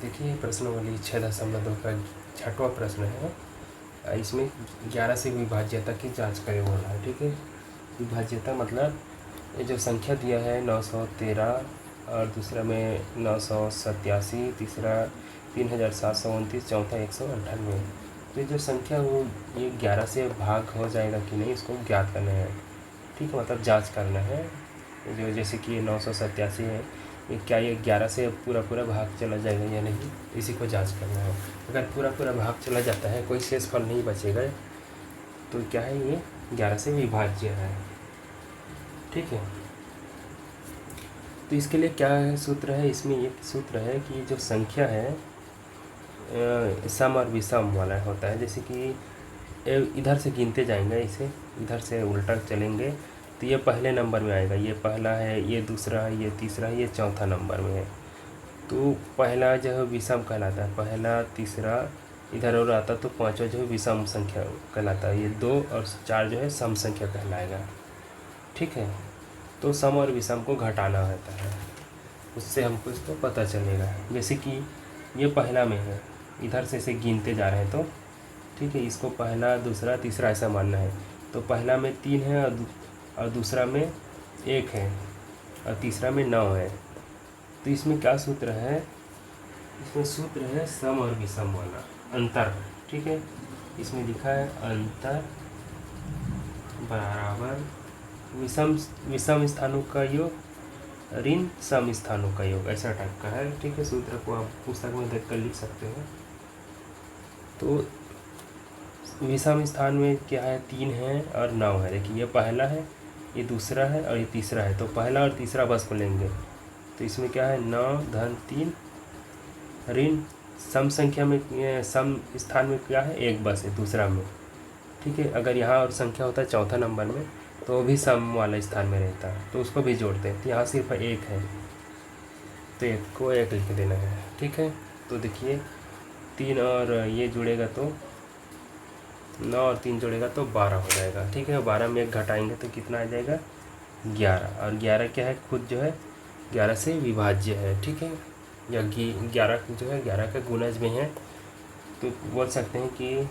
देखिए प्रश्नावली 6.2 का 6वां प्रश्न है। इसमें 11 से विभाज्यता की जांच करें बोला है। ठीक है, विभाज्यता मतलब ये जो संख्या दिया है 913 और दूसरा में 987, तीसरा 3729, चौथा 198। तो ये जो संख्या वो ये 11 से भाग हो जाएगा कि नहीं, इसको ज्ञात करना है। ठीक है, मतलब जांच करना है। जो जैसे कि ये 987 है, ये क्या ये 11 से पूरा भाग चला जाएगा या नहीं, इसी को जांच करना है। अगर पूरा भाग चला जाता है, कोई शेष फल नहीं बचेगा, तो क्या है, ये 11 से विभाज्य है। ठीक है, तो इसके लिए क्या है सूत्र है, इसमें ये सूत्र है कि जो संख्या है सम और विषम वाला होता है। जैसे कि इधर से गिनते जाएंगे, इसे इधर से उल्टा चलेंगे तो ये पहले नंबर में आएगा। ये पहला है, ये दूसरा है, ये तीसरा है, ये चौथा नंबर में है। तो पहला जो है विषम कहलाता है, पहला तीसरा इधर और आता तो पांचवा जो है विषम संख्या कहलाता है। ये 2 और 4 जो है सम संख्या कहलाएगा। ठीक है, तो सम और विषम को घटाना होता है, उससे हमको इसको पता चलेगा। जैसे कि ये पहला में है, इधर से इसे गिनते जा रहे हैं तो ठीक है, इसको पहला दूसरा तीसरा ऐसा मानना है। तो पहला में 3 है और दूसरा में 1 है और तीसरा में 9 है। तो इसमें क्या सूत्र है, इसमें सूत्र है सम और विषम वाला अंतर। ठीक है, इसमें लिखा है अंतर बराबर विषम स्थानों का योग ऋण सम स्थानों का योग, ऐसा टाइप का है। ठीक है, सूत्र को आप पुस्तक में देख कर लिख सकते हो। तो विषम स्थान में क्या है, 3 है और 9 है। देखिए ये पहला है, ये दूसरा है और ये तीसरा है। तो पहला और तीसरा बस को लेंगे, तो इसमें क्या है 9 धन 3 ऋण सम संख्या में, सम स्थान में क्या है 1 बस है दूसरा में। ठीक है, अगर यहाँ और संख्या होता है चौथा नंबर में तो वो भी सम वाला स्थान में रहता है, तो उसको भी जोड़ते हैं। तो यहाँ सिर्फ 1 है, तो 1 को 1 लिख देना है। ठीक है, तो देखिए 3 और ये जुड़ेगा तो 9 और 3 जोड़ेगा तो 12 हो जाएगा। ठीक है, 12 में 1 घटाएंगे तो कितना आ जाएगा 11। और 11 क्या है, खुद जो है 11 से विभाज्य है। ठीक है, या 11 जो है 11 का गुणज में है। तो बोल सकते हैं कि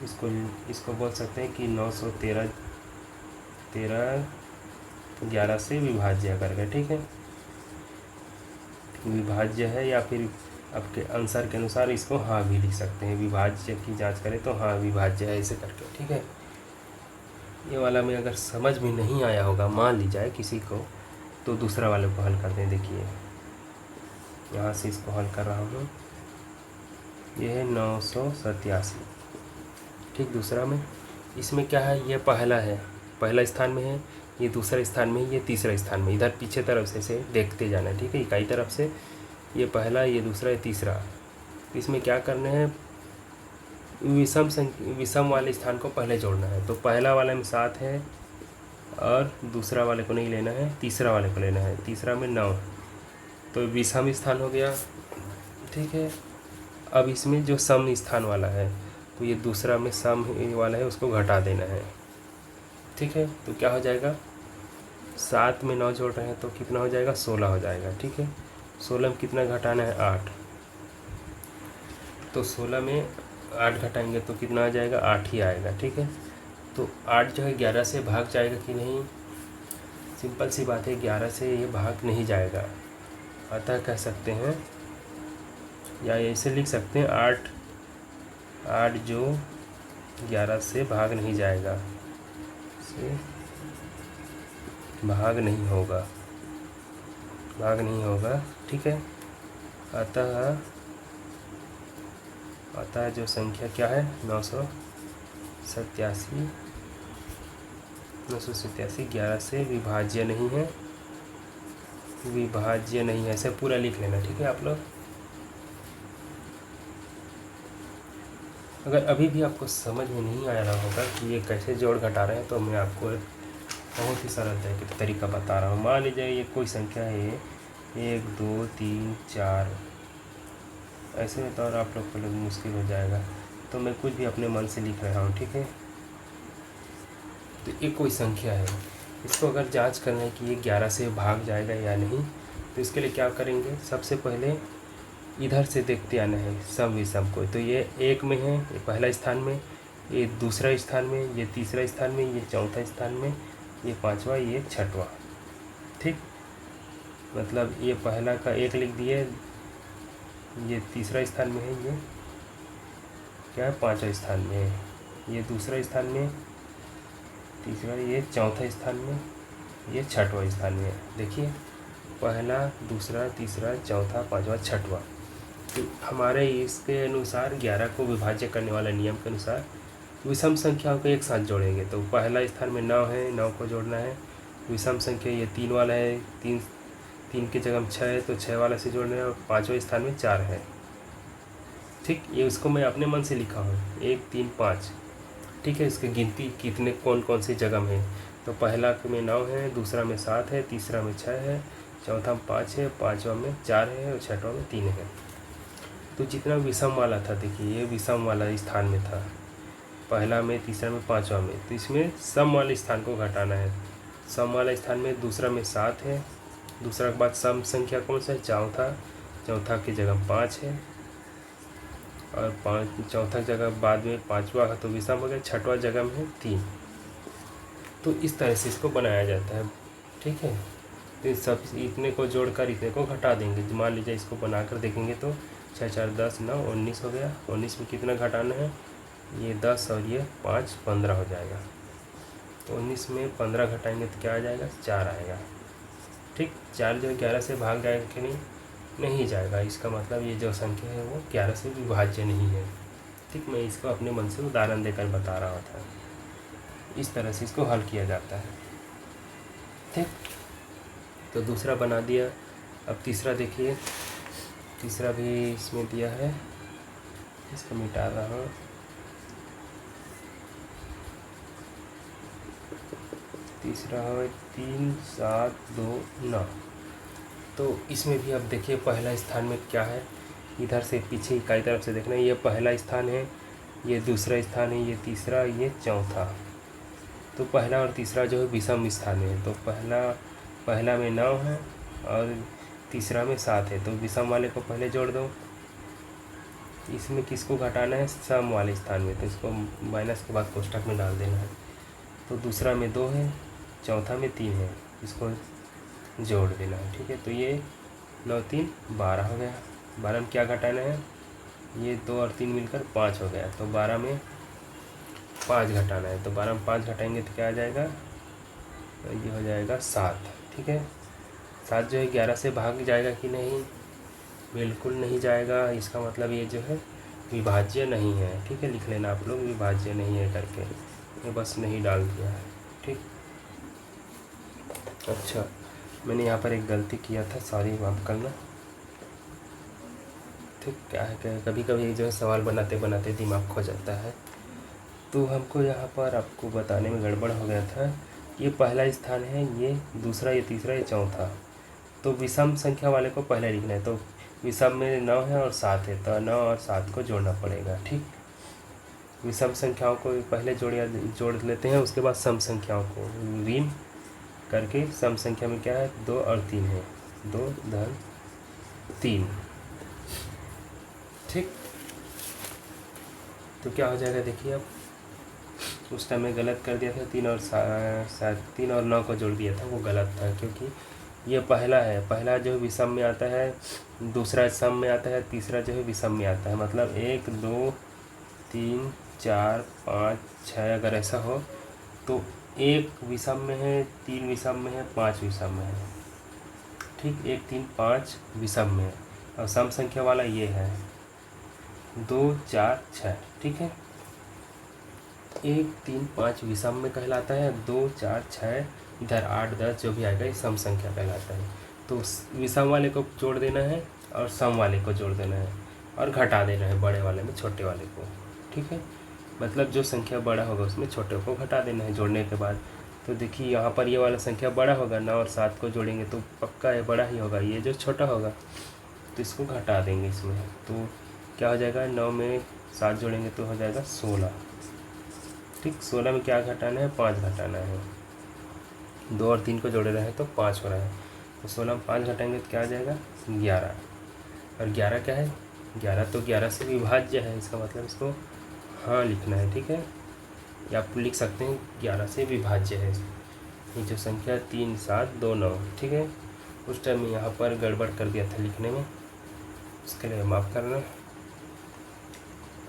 इसको बोल सकते हैं कि 913 11 से विभाज्य करके। ठीक है, विभाज्य है, या फिर आपके आंसर के अनुसार इसको हाँ भी लिख सकते हैं। विभाज्य की जांच करें तो हाँ विभाज्य है, ऐसे करके। ठीक है, ये वाला में अगर समझ में नहीं आया होगा, मान ली जाए किसी को, तो दूसरा वाले को हल कर दें। देखिए यहाँ से इसको हल कर रहा हूँ, ये है 987। ठीक, दूसरा में इसमें क्या है, ये पहला है, पहला स्थान में है, ये दूसरा स्थान में है, ये तीसरा स्थान में। इधर पीछे तरफ से देखते जाना है। ठीक है, इकाई तरफ से ये पहला, ये दूसरा, ये तीसरा। इसमें क्या करना है, विषम वाले स्थान को पहले जोड़ना है। तो पहला वाले में 7 है और दूसरा वाले को नहीं लेना है, तीसरा वाले को लेना है। तीसरा में 9, तो विषम स्थान हो गया। ठीक है, अब इसमें जो सम स्थान वाला है, तो ये दूसरा में सम वाला है, उसको घटा देना है। ठीक है, तो क्या हो जाएगा, 7 में 9 जोड़ रहे हैं तो कितना हो जाएगा 16 हो जाएगा। ठीक है, 16 में कितना घटाना है 8, तो 16 में 8 घटाएंगे तो कितना आ जाएगा 8 ही आएगा। ठीक है, तो 8 जो है 11 से भाग जाएगा कि नहीं, सिंपल सी बात है, 11 से ये भाग नहीं जाएगा। अतः कह सकते हैं, या ऐसे लिख सकते हैं, 8 जो 11 से भाग नहीं जाएगा, से भाग नहीं होगा। ठीक है, अतः जो संख्या क्या है 987 11 से विभाज्य नहीं है, ऐसे पूरा लिख लेना। ठीक है, आप लोग अगर अभी भी आपको समझ में नहीं आ रहा होगा कि ये कैसे जोड़ घटा रहे हैं, तो मैं आपको एक बहुत ही सरल तरीका बता रहा हूँ। मान लीजिए ये कोई संख्या है 1 2 3 4, ऐसे में तो और आप लोग को लोग मुश्किल हो जाएगा, तो मैं कुछ भी अपने मन से लिख रहा हूँ। ठीक है, तो ये कोई संख्या है, इसको अगर जांच करना है कि ये 11 से भाग जाएगा या नहीं, तो इसके लिए क्या करेंगे, सबसे पहले इधर से देखते आना है सम विषम को। तो ये एक में है, ये पहला स्थान में, ये दूसरा स्थान में, ये तीसरा स्थान में, ये चौथा स्थान में, ये पांचवा, ये छठवा। ठीक, मतलब ये पहला का एक लिख दिए, ये तीसरा स्थान में है, ये क्या है पांचवा स्थान में है, ये दूसरा स्थान में, तीसरा, ये चौथा स्थान में, ये छठवा स्थान में है। देखिए पहला, दूसरा, तीसरा, चौथा, पांचवा, छठवा। तो हमारे इसके अनुसार 11 को विभाज्य करने वाला नियम के अनुसार विषम संख्याओं को एक साथ जोड़ेंगे। तो पहला स्थान में 9 है, 9 को जोड़ना है। विषम संख्या ये 3 वाला है, 3 की जगह 6 है तो 6 वाला से जोड़ना है। और पाँचवें स्थान में 4 है। ठीक, ये उसको मैं अपने मन से लिखा हूँ 1 3 5। ठीक है, इसकी गिनती कितने कौन कौन सी जगह में है। तो पहला में 9 है, दूसरा में 7 है, तीसरा में 6 है, चौथा में 5 है, पाँचवा में 4 है और छठवा में 3 है। तो जितना विषम वाला था, देखिए ये विषम वाला स्थान में था, पहला में, तीसरा में, पांचवा में। तो इसमें सम वाले स्थान को घटाना है। सम वाला स्थान में दूसरा में 7 है, दूसरा के बाद सम संख्या कौन सा है, चौथा, चौथा की जगह 5 है और चौथा जगह बाद में पाँचवा है तो विषम हो गया, छठवा जगह में है 3। तो इस तरह से इसको बनाया जाता है। ठीक है, तो सब इतने को जोड़कर इतने को घटा देंगे। मान लीजिए इसको बनाकर देखेंगे तो 6 4 10 9 19 हो गया। 19 में कितना घटाना है, ये 10 और ये 5 15 हो जाएगा। तो 19 में 15 घटाएंगे तो क्या आ जाएगा, 4 आएगा। ठीक, 4 जो है 11 से भाग जाएगा कि नहीं जाएगा। इसका मतलब ये जो संख्या है वो 11 से विभाज्य नहीं है। ठीक, मैं इसको अपने मन से उदाहरण देकर बता रहा था। इस तरह से इसको हल किया जाता है। ठीक, तो दूसरा बना दिया। अब तीसरा देखिए, तीसरा भी इसमें दिया है, इसको मिटा रहा हूँ। तीसरा है 3 7 2 9। तो इसमें भी अब देखिए पहला स्थान में क्या है, इधर से पीछे इकाई तरफ से देखना है। ये पहला स्थान है, ये दूसरा स्थान है, ये तीसरा, ये चौथा। तो पहला और तीसरा जो है विषम स्थान है। तो पहला में 9 है और तीसरा में 7 है। तो विषम वाले को पहले जोड़ दो। इसमें किसको घटाना है, सम वाले स्थान में। तो इसको माइनस के बाद कोष्ठक में डाल देना है। तो दूसरा में 2 है, चौथा में 3 है, इसको जोड़ देना है। ठीक है, तो ये 9 3 12 हो गया। 12 में क्या घटाना है, ये 2 और 3 मिलकर 5 हो गया। तो 12 में 5 घटाना है। तो 12 में 5 घटाएंगे तो क्या आ जाएगा, तो ये हो जाएगा 7। ठीक है, 7 जो है 11 से भाग जाएगा कि नहीं, बिल्कुल नहीं जाएगा। इसका मतलब ये जो है विभाज्य नहीं है। ठीक है, लिख लेना आप लोग विभाज्य नहीं है करके, ये बस नहीं डाल दिया है। ठीक, अच्छा मैंने यहाँ पर एक गलती किया था, सॉरी माफ़ करना। ठीक, क्या है कि कभी कभी जो है सवाल बनाते बनाते दिमाग खो जाता है। तो हमको यहाँ पर आपको बताने में गड़बड़ हो गया था। ये पहला स्थान है, ये दूसरा, ये तीसरा, ये चौथा। तो विषम संख्या वाले को पहले लिखना है। तो विषम में 9 है और 7 है, तो 9 और 7 को जोड़ना पड़ेगा। ठीक, विषम संख्याओं को पहले जोड़ लेते हैं, उसके बाद सम संख्याओं को ऋण करके। सम संख्या में क्या है, 2 और 3 है, 2 धन 3। ठीक, तो क्या हो जाएगा देखिए, अब उस टाइम में गलत कर दिया था, 3 और 9 को जोड़ दिया था, वो गलत था। क्योंकि ये पहला है, पहला जो है विषम में आता है, दूसरा सम में आता है, तीसरा जो है विषम में आता है। मतलब 1 2 3 4 5 6 अगर ऐसा हो तो 1 विषम में है, 3 विषम में है, 5 विषम में है। ठीक, 1 3 5 विषम में है और सम संख्या वाला ये है 2 4 6। ठीक है, 1 3 5 विषम में कहलाता है, 2 4 6 इधर 8 10 जो भी आएगा ये सम संख्या कहलाता है। तो विषम वाले को जोड़ देना है और सम वाले को जोड़ देना है और घटा देना है बड़े वाले में छोटे वाले को। ठीक है, मतलब जो संख्या बड़ा होगा उसमें छोटे को घटा देना है जोड़ने के बाद। तो देखिए यहाँ पर ये वाला संख्या बड़ा होगा, 9 और 7 को जोड़ेंगे तो पक्का ये बड़ा ही होगा, ये जो छोटा होगा तो इसको घटा देंगे इसमें। तो क्या हो जाएगा, 9 में 7 जोड़ेंगे तो हो जाएगा 16। ठीक, 16 में क्या घटाना है, 5 घटाना है। 2 और 3 को जोड़े रहे तो 5 हो रहा है। तो 16 में 5 घटाएंगे तो क्या आ जाएगा, 11। और 11 क्या है, 11 तो 11 से विभाज्य है, इसका मतलब इसको हाँ लिखना है, ठीक है। या आप लिख सकते हैं 11 से विभाज्य है। ये जो संख्या 3 7 2 9, ठीक है। उस टाइम में यहाँ पर गड़बड़ कर दिया था लिखने में, उसके लिए माफ़ करना।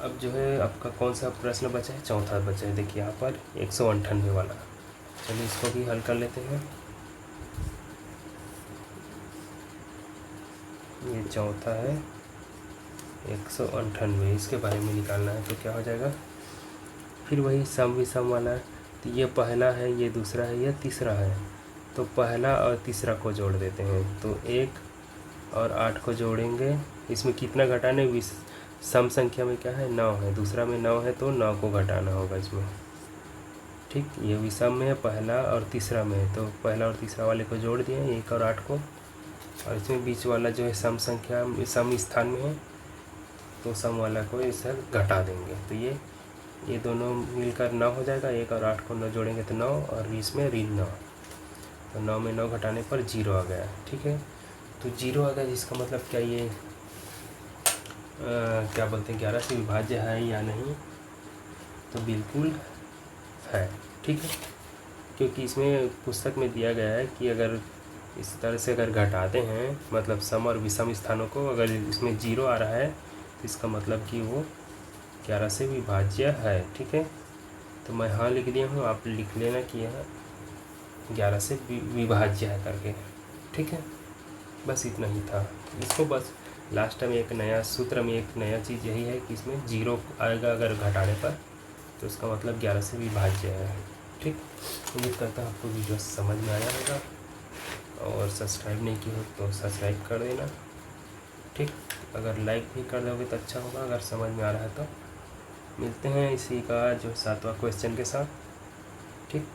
अब जो है आपका कौन सा प्रश्न बचा है, चौथा बचा है। देखिए यहाँ पर 198 वाला, चलिए इसको भी हल कर लेते हैं। ये चौथा है 198, इसके बारे में निकालना है। तो क्या हो जाएगा, फिर वही सम विषम वाला है। तो ये पहला है, ये दूसरा है, ये तीसरा है। तो पहला और तीसरा को जोड़ देते हैं, तो 1 और 8 को जोड़ेंगे। इसमें कितना घटाने, सम संख्या में क्या है 9 है, दूसरा में 9 है, तो 9 को घटाना होगा इसमें, ठीक। ये विषम में है, पहला और तीसरा में है, तो पहला और तीसरा वाले को जोड़ दिए 1 और 8 को। और इसमें बीच वाला जो है सम संख्या सम स्थान में है, तो सम वाला को इसे घटा देंगे। तो ये दोनों मिलकर 9 हो जाएगा। 1 और 8 को 9 जोड़ेंगे तो 9, और इसमें ऋण 9, तो 9 में 9 घटाने पर 0 आ गया, ठीक है। तो 0 आ गया, जिसका मतलब क्या ये क्या बोलते हैं 11 से विभाज्य है या नहीं, तो बिल्कुल है, ठीक है। क्योंकि इसमें पुस्तक में दिया गया है कि अगर इस तरह से अगर घटाते हैं, मतलब सम और विषम स्थानों को, अगर इसमें 0 आ रहा है तो इसका मतलब कि वो 11 से विभाज्य है, ठीक है। तो मैं हाँ लिख दिया हूँ, आप लिख लेना कि यह 11 से विभाज्य है करके, ठीक है। बस इतना ही था। इसको बस लास्ट में एक नया सूत्र में एक नया चीज़ यही है कि इसमें 0 आएगा अगर घटाने पर, तो इसका मतलब 11 से विभाज्य है, ठीक। उम्मीद करता हूँ आपको वीडियो समझ में आया होगा, और सब्सक्राइब नहीं की हो तो सब्सक्राइब कर देना, ठीक। अगर लाइक भी कर दोगे तो अच्छा होगा, अगर समझ में आ रहा है तो। मिलते हैं इसी का जो 7वां क्वेश्चन के साथ, ठीक।